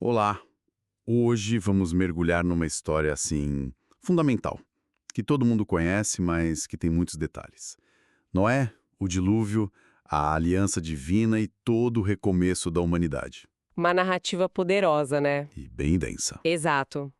Olá! Hoje vamos mergulhar numa história assim fundamental, que todo mundo conhece, mas que tem muitos detalhes. Noé, o dilúvio, a aliança divina e todo o recomeço da humanidade. Uma narrativa poderosa, né? E bem densa. Exato.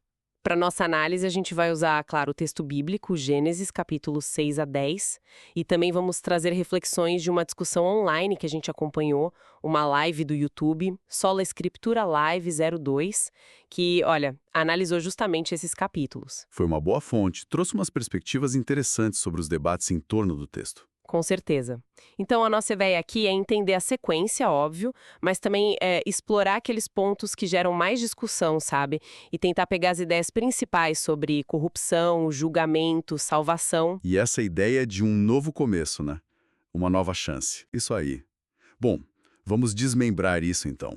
Para nossa análise, a gente vai usar, claro, o texto bíblico, Gênesis, capítulos 6 a 10, e também vamos trazer reflexões de uma discussão online que a gente acompanhou, uma live do YouTube, Sola Escritura Live 02, que, olha, analisou justamente esses capítulos. Foi uma boa fonte, trouxe umas perspectivas interessantes sobre os debates em torno do texto. Com certeza. Então, a nossa ideia aqui é entender a sequência, óbvio, mas também explorar aqueles pontos que geram mais discussão, sabe? E tentar pegar as ideias principais sobre corrupção, julgamento, salvação. E essa ideia de um novo começo, né? Uma nova chance. Isso aí. Bom, vamos desmembrar isso então.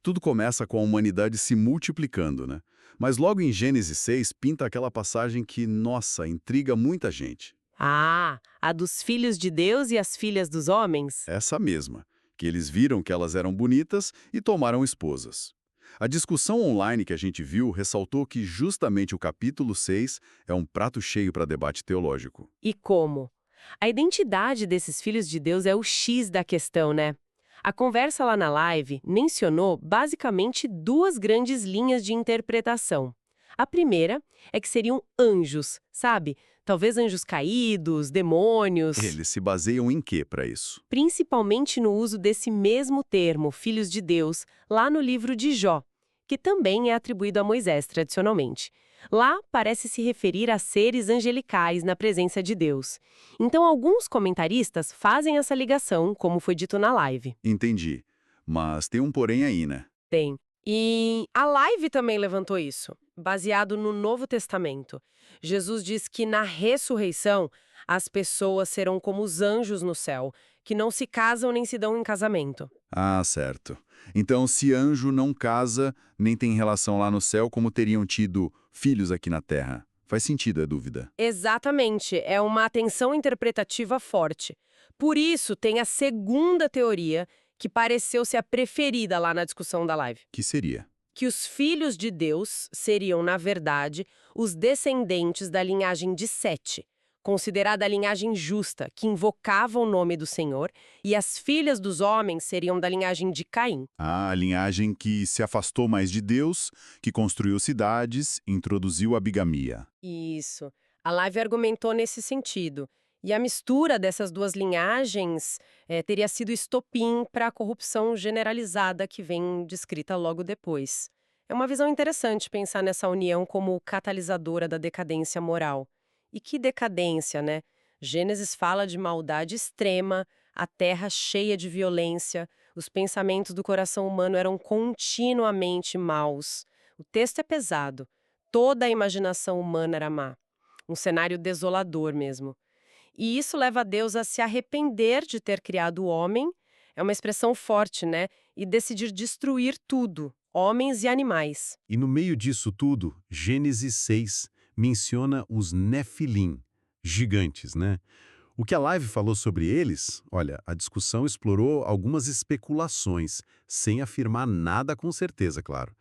Tudo começa com a humanidade se multiplicando, né? Mas logo em Gênesis 6 pinta aquela passagem que, nossa, intriga muita gente. Ah, a dos filhos de Deus e as filhas dos homens? Essa mesma, que eles viram que elas eram bonitas e tomaram esposas. A discussão online que a gente viu ressaltou que justamente o capítulo 6 é um prato cheio para debate teológico. E como? A identidade desses filhos de Deus é o X da questão, né? A conversa lá na live mencionou basicamente duas grandes linhas de interpretação. A primeira é que seriam anjos, sabe? Talvez anjos caídos, demônios, Eles se baseiam em quê para isso? principalmente no uso desse mesmo termo, filhos de Deus, lá no livro de Jó, que também é atribuído a Moisés tradicionalmente. Lá parece se referir a seres angelicais na presença de Deus. Então, alguns comentaristas fazem essa ligação, como foi dito na live. Entendi. Mas tem um porém aí, né? Tem. E a live também levantou isso, baseado no Novo Testamento. Jesus diz que na ressurreição as pessoas serão como os anjos no céu, que não se casam nem se dão em casamento. Ah, certo. Então, se anjo não casa, nem tem relação lá no céu, como teriam tido filhos aqui na terra? Faz sentido, é dúvida. Exatamente, é uma atenção interpretativa forte. Por isso, tem a segunda teoria, que pareceu ser a preferida lá na discussão da live. Que seria? Que os filhos de Deus seriam, na verdade, os descendentes da linhagem de Sete, considerada a linhagem justa, que invocava o nome do Senhor, e as filhas dos homens seriam da linhagem de Caim. Ah, a linhagem que se afastou mais de Deus, que construiu cidades, introduziu a bigamia. Isso. A live argumentou nesse sentido. E a mistura dessas duas linhagens teria sido estopim para a corrupção generalizada que vem descrita logo depois. É uma visão interessante pensar nessa união como catalisadora da decadência moral. E que decadência, né? Gênesis fala de maldade extrema, a terra cheia de violência, os pensamentos do coração humano eram continuamente maus. O texto é pesado. Toda a imaginação humana era má. Um cenário desolador mesmo. E isso leva Deus a se arrepender de ter criado o homem, é uma expressão forte, né? E decidir destruir tudo, homens e animais. E no meio disso tudo, Gênesis 6 menciona os Nefilim, gigantes, né? O que a live falou sobre eles, olha, a discussão explorou algumas especulações, sem afirmar nada com certeza, claro.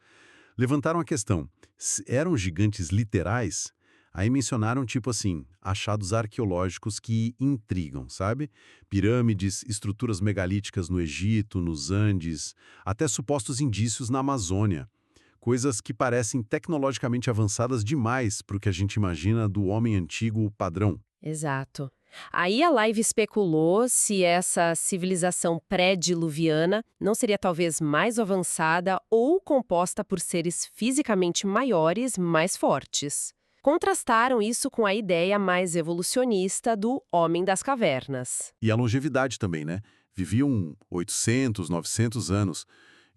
Levantaram a questão, se eram gigantes literais? Aí mencionaram, tipo assim, achados arqueológicos que intrigam, sabe? Pirâmides, estruturas megalíticas no Egito, nos Andes, até supostos indícios na Amazônia. Coisas que parecem tecnologicamente avançadas demais para o que a gente imagina do homem antigo padrão. Exato. Aí a live especulou se essa civilização pré-diluviana não seria talvez mais avançada ou composta por seres fisicamente maiores, mais fortes. Contrastaram isso com a ideia mais evolucionista do homem das cavernas. E a longevidade também, né? Viviam 800, 900 anos.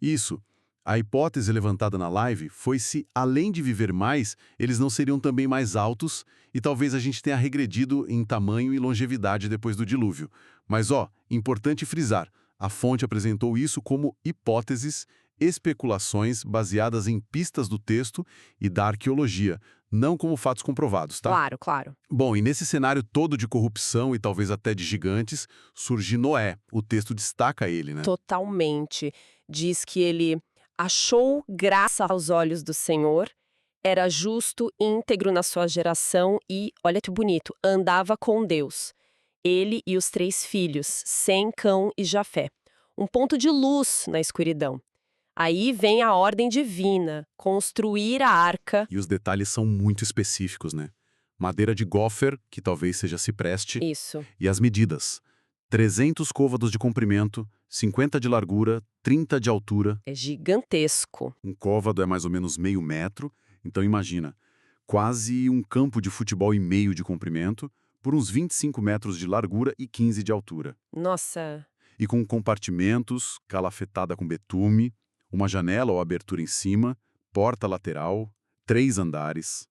Isso. A hipótese levantada na live foi se, além de viver mais, eles não seriam também mais altos e talvez a gente tenha regredido em tamanho e longevidade depois do dilúvio. Mas, ó, importante frisar, a fonte apresentou isso como hipóteses, especulações baseadas em pistas do texto e da arqueologia, não como fatos comprovados, tá? Claro, claro. Bom, e nesse cenário todo de corrupção e talvez até de gigantes, surge Noé. O texto destaca ele, né? Totalmente. Diz que ele achou graça aos olhos do Senhor, era justo, íntegro na sua geração e, olha que bonito, andava com Deus. Ele e os 3 filhos, Sem, Cão e Jafé. Um ponto de luz na escuridão. Aí vem a ordem divina, construir a arca. E os detalhes são muito específicos, né? Madeira de gofer, que talvez seja cipreste, Isso. e as medidas. 300 côvados de comprimento, 50 de largura, 30 de altura. É gigantesco. Um côvado é mais ou menos meio metro, então imagina, quase um campo de futebol e meio de comprimento, por uns 25 metros de largura e 15 de altura. Nossa, E com compartimentos, calafetada com betume, uma janela ou abertura em cima, porta lateral, 3 andares.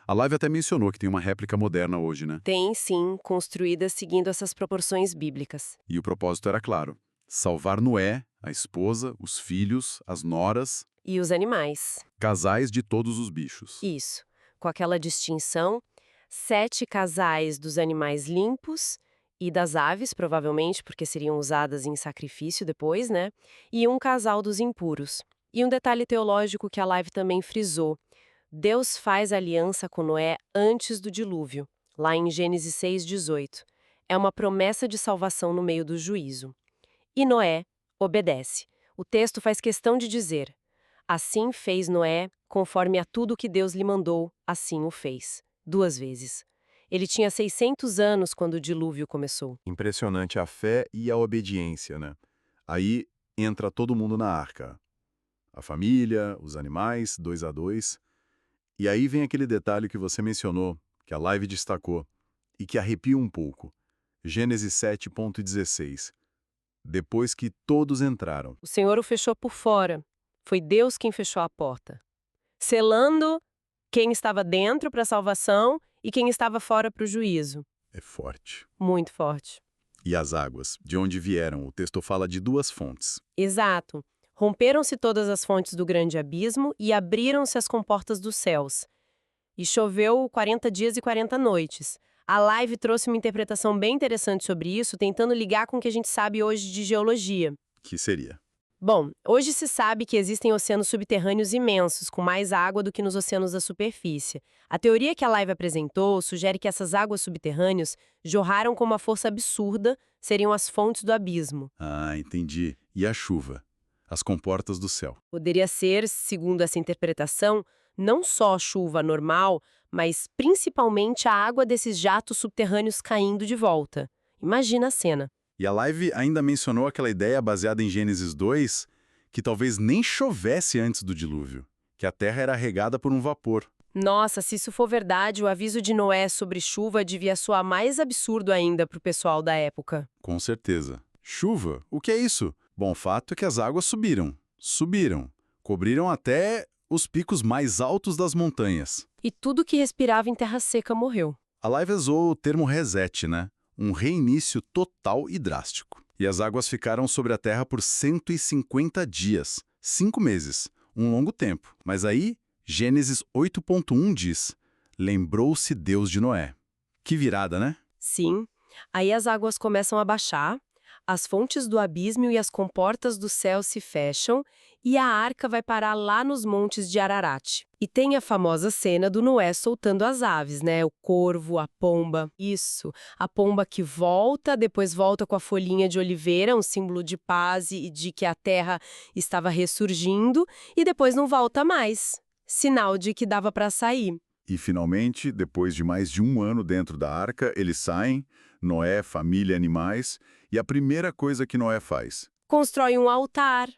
A Live até mencionou que tem uma réplica moderna hoje, né? tem sim, construída seguindo essas proporções bíblicas. E o propósito era claro: salvar Noé, a esposa, os filhos, as noras, E os animais. casais de todos os bichos. Isso. Com aquela distinção, 7 casais dos animais limpos e das aves, provavelmente, porque seriam usadas em sacrifício depois, né? E um casal dos impuros. E um detalhe teológico que a Live também frisou. Deus faz aliança com Noé antes do dilúvio, lá em Gênesis 6:18. É uma promessa de salvação no meio do juízo. E Noé obedece. O texto faz questão de dizer: assim fez Noé, conforme a tudo que Deus lhe mandou, assim o fez. 2 vezes. Ele tinha 600 anos quando o dilúvio começou. Impressionante a fé e a obediência, né? Aí entra todo mundo na arca. A família, os animais, 2 a 2. E aí vem aquele detalhe que você mencionou, que a Live destacou, e que arrepia um pouco. Gênesis 7:16. Depois que todos entraram. O Senhor o fechou por fora. Foi Deus quem fechou a porta, selando quem estava dentro para a salvação e quem estava fora para o juízo. É forte. Muito forte. E as águas, de onde vieram? O texto fala de 2 fontes. Exato. Romperam-se todas as fontes do grande abismo e abriram-se as comportas dos céus. E choveu 40 dias e 40 noites. A Live trouxe uma interpretação bem interessante sobre isso, tentando ligar com o que a gente sabe hoje de geologia. Que seria? Bom, hoje se sabe que existem oceanos subterrâneos imensos, com mais água do que nos oceanos da superfície. A teoria que a Live apresentou sugere que essas águas subterrâneas jorraram com uma força absurda, seriam as fontes do abismo. Ah, entendi. E a chuva? As comportas do céu. Poderia ser, segundo essa interpretação, não só chuva normal, mas principalmente a água desses jatos subterrâneos caindo de volta. Imagina a cena. E a Live ainda mencionou aquela ideia baseada em Gênesis 2, que talvez nem chovesse antes do dilúvio, que a terra era regada por um vapor. Nossa, se isso for verdade, o aviso de Noé sobre chuva devia soar mais absurdo ainda para o pessoal da época. Com certeza. Chuva? O que é isso? Bom, o fato é que as águas subiram, cobriram até os picos mais altos das montanhas. E tudo que respirava em terra seca morreu. A Live usou o termo reset, né? Um reinício total e drástico. E as águas ficaram sobre a terra por 150 dias, 5 meses, um longo tempo. Mas aí, Gênesis 8:1 diz: lembrou-se Deus de Noé. Que virada, né? Sim, aí as águas começam a baixar, as fontes do abismo e as comportas do céu se fecham e a arca vai parar lá nos montes de Ararat. E tem a famosa cena do Noé soltando as aves, né? O corvo, a pomba. Isso, a pomba que volta, depois volta com a folhinha de oliveira, um símbolo de paz e de que a terra estava ressurgindo, e depois não volta mais. Sinal de que dava para sair. E finalmente, depois de mais de 1 ano dentro da arca, eles saem, Noé, família, animais, e a primeira coisa que Noé faz? Constrói um altar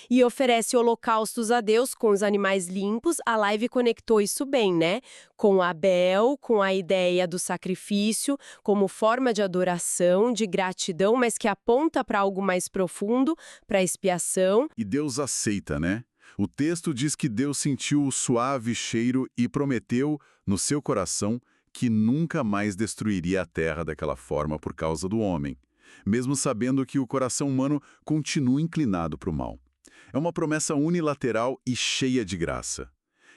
e oferece holocaustos a Deus com os animais limpos. A Live conectou isso bem, né? Com Abel, com a ideia do sacrifício, como forma de adoração, de gratidão, mas que aponta para algo mais profundo, para expiação. E Deus aceita, né? O texto diz que Deus sentiu o suave cheiro e prometeu, no seu coração, que nunca mais destruiria a terra daquela forma por causa do homem, mesmo sabendo que o coração humano continua inclinado para o mal. É uma promessa unilateral e cheia de graça.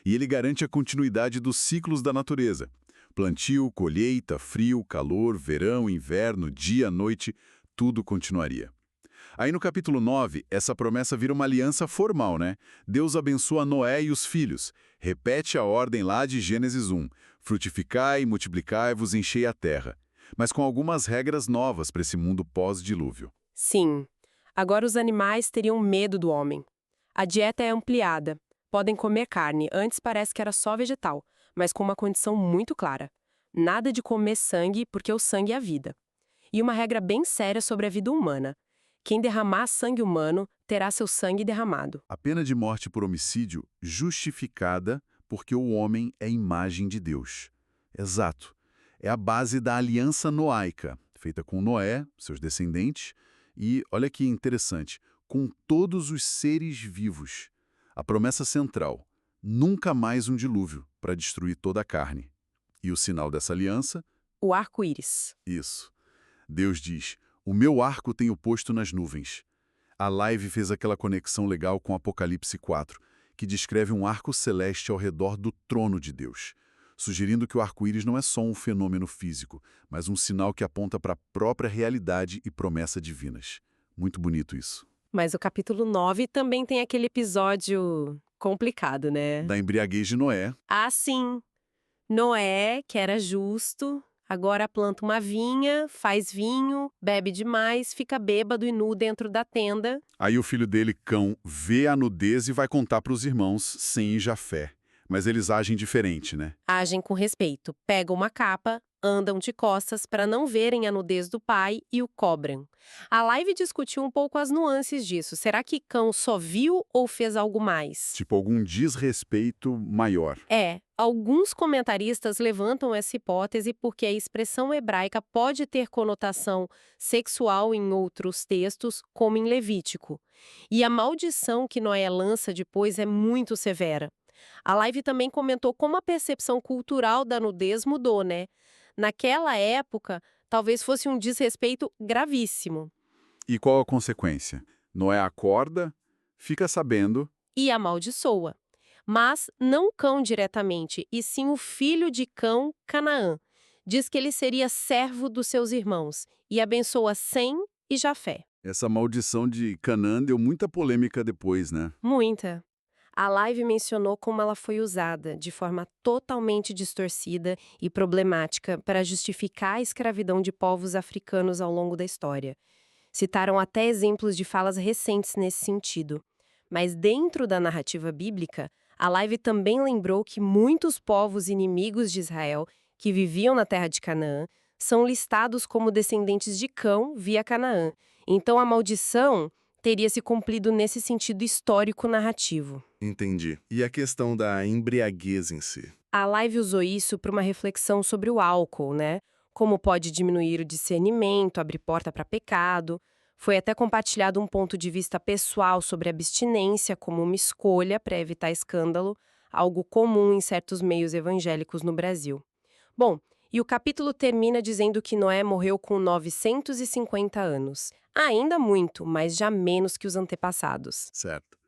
E ele garante a continuidade dos ciclos da natureza. Plantio, colheita, frio, calor, verão, inverno, dia, noite, tudo continuaria. Aí no capítulo 9, essa promessa vira uma aliança formal, né? Deus abençoa Noé e os filhos. Repete a ordem lá de Gênesis 1. Frutificai, multiplicai-vos, enchei a terra. Mas com algumas regras novas para esse mundo pós-dilúvio. Sim. Agora os animais teriam medo do homem. A dieta é ampliada. Podem comer carne, antes parece que era só vegetal, mas com uma condição muito clara. Nada de comer sangue, porque o sangue é a vida. E uma regra bem séria sobre a vida humana. Quem derramar sangue humano terá seu sangue derramado. A pena de morte por homicídio justificada porque o homem é imagem de Deus. Exato. É a base da aliança noaica, feita com Noé, seus descendentes, e, olha que interessante, com todos os seres vivos. A promessa central, nunca mais um dilúvio para destruir toda a carne. E o sinal dessa aliança? O arco-íris. Isso. Deus diz, o meu arco tenho posto nas nuvens. A live fez aquela conexão legal com Apocalipse 4, que descreve um arco celeste ao redor do trono de Deus, sugerindo que o arco-íris não é só um fenômeno físico, mas um sinal que aponta para a própria realidade e promessa divinas. Muito bonito isso. Mas o capítulo 9 também tem aquele episódio complicado, né? Da embriaguez de Noé. Ah, sim. Noé, que era justo, agora planta uma vinha, faz vinho, bebe demais, fica bêbado e nu dentro da tenda. Aí o filho dele, Cão, vê a nudez e vai contar para os irmãos, Sem e Jafé. Mas eles agem diferente, né? Agem com respeito, pegam uma capa, andam de costas para não verem a nudez do pai e o cobram. A live discutiu um pouco as nuances disso. Será que Cão só viu ou fez algo mais? Tipo algum desrespeito maior. Alguns comentaristas levantam essa hipótese porque a expressão hebraica pode ter conotação sexual em outros textos, como em Levítico. E a maldição que Noé lança depois é muito severa. A live também comentou como a percepção cultural da nudez mudou, né? Naquela época, talvez fosse um desrespeito gravíssimo. E qual a consequência? Noé acorda, fica sabendo. E amaldiçoa. Mas não Cão diretamente, e sim o filho de Cão, Canaã. Diz que ele seria servo dos seus irmãos e abençoa Sem e Jafé. Essa maldição de Canaã deu muita polêmica depois, né? Muita. A live mencionou como ela foi usada, de forma totalmente distorcida e problemática, para justificar a escravidão de povos africanos ao longo da história. Citaram até exemplos de falas recentes nesse sentido. Mas dentro da narrativa bíblica, a live também lembrou que muitos povos inimigos de Israel, que viviam na terra de Canaã, são listados como descendentes de Cão via Canaã. Então a maldição teria se cumprido nesse sentido histórico-narrativo. Entendi. E a questão da embriaguez em si? A live usou isso para uma reflexão sobre o álcool, né? Como pode diminuir o discernimento, abrir porta para pecado. Foi até compartilhado um ponto de vista pessoal sobre abstinência como uma escolha para evitar escândalo, algo comum em certos meios evangélicos no Brasil. Bom, e o capítulo termina dizendo que Noé morreu com 950 anos. Ainda muito, mas já menos que os antepassados. Certo.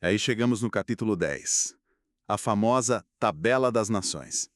Aí chegamos no capítulo 10. A famosa Tabela das Nações.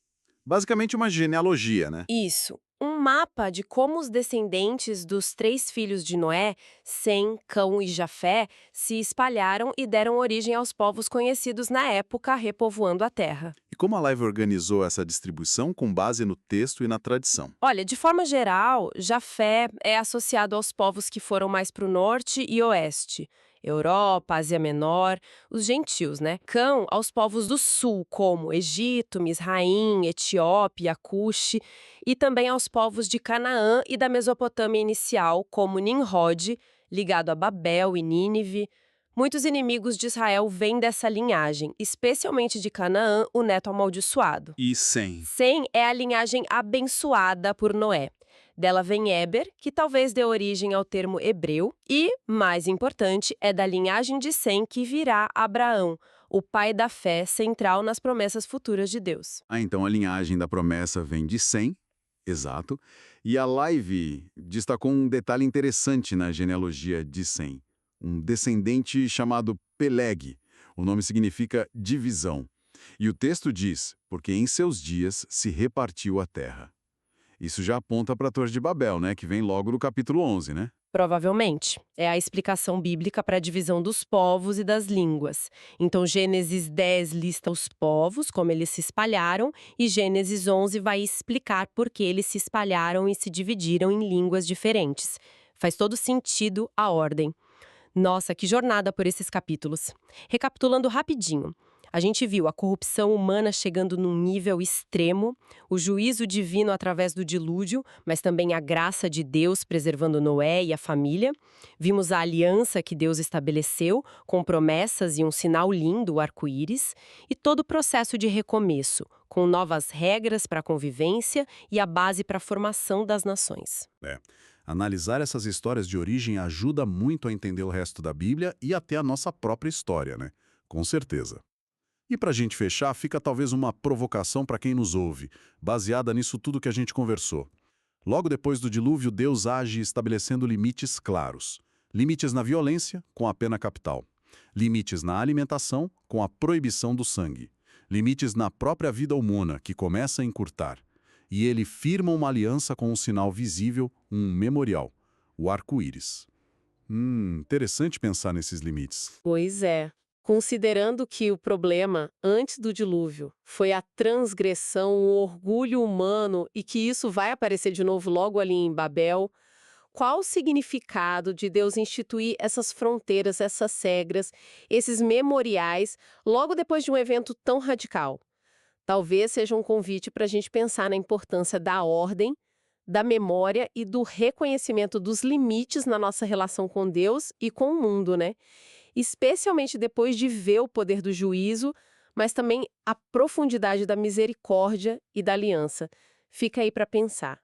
Basicamente uma genealogia, né? Isso. Um mapa de como os descendentes dos 3 filhos de Noé, Sem, Cão e Jafé, se espalharam e deram origem aos povos conhecidos na época, repovoando a terra. E como a live organizou essa distribuição com base no texto e na tradição? Olha, de forma geral, Jafé é associado aos povos que foram mais para o norte e oeste. Europa, Ásia Menor, os gentios, né? Cão aos povos do sul, como Egito, Misraim, Etiópia, Cuxi, e também aos povos de Canaã e da Mesopotâmia inicial, como Nimrod, ligado a Babel e Nínive. Muitos inimigos de Israel vêm dessa linhagem, especialmente de Canaã, o neto amaldiçoado. E Sem? Sem é a linhagem abençoada por Noé. Dela vem Éber, que talvez dê origem ao termo hebreu, e, mais importante, é da linhagem de Sem que virá Abraão, o pai da fé central nas promessas futuras de Deus. Então a linhagem da promessa vem de Sem, exato, e a live destacou um detalhe interessante na genealogia de Sem, um descendente chamado Peleg. O nome significa divisão. E o texto diz, porque em seus dias se repartiu a terra. Isso já aponta para a Torre de Babel, né? Que vem logo no capítulo 11, né? Provavelmente. É a explicação bíblica para a divisão dos povos e das línguas. Então, Gênesis 10 lista os povos, como eles se espalharam, e Gênesis 11 vai explicar por que eles se espalharam e se dividiram em línguas diferentes. Faz todo sentido a ordem. Nossa, que jornada por esses capítulos. Recapitulando rapidinho. A gente viu a corrupção humana chegando num nível extremo, o juízo divino através do dilúvio, mas também a graça de Deus preservando Noé e a família. Vimos a aliança que Deus estabeleceu, com promessas e um sinal lindo, o arco-íris, e todo o processo de recomeço, com novas regras para a convivência e a base para a formação das nações. Analisar essas histórias de origem ajuda muito a entender o resto da Bíblia e até a nossa própria história, né? Com certeza. E para a gente fechar, fica talvez uma provocação para quem nos ouve, baseada nisso tudo que a gente conversou. Logo depois do dilúvio, Deus age estabelecendo limites claros. Limites na violência, com a pena capital. Limites na alimentação, com a proibição do sangue. Limites na própria vida humana, que começa a encurtar. E ele firma uma aliança com um sinal visível, um memorial, o arco-íris. Interessante pensar nesses limites. Pois é. Considerando que o problema, antes do dilúvio, foi a transgressão, o orgulho humano e que isso vai aparecer de novo logo ali em Babel, qual o significado de Deus instituir essas fronteiras, essas regras, esses memoriais, logo depois de um evento tão radical? Talvez seja um convite para a gente pensar na importância da ordem, da memória e do reconhecimento dos limites na nossa relação com Deus e com o mundo, né? Especialmente depois de ver o poder do juízo, mas também a profundidade da misericórdia e da aliança. Fica aí para pensar.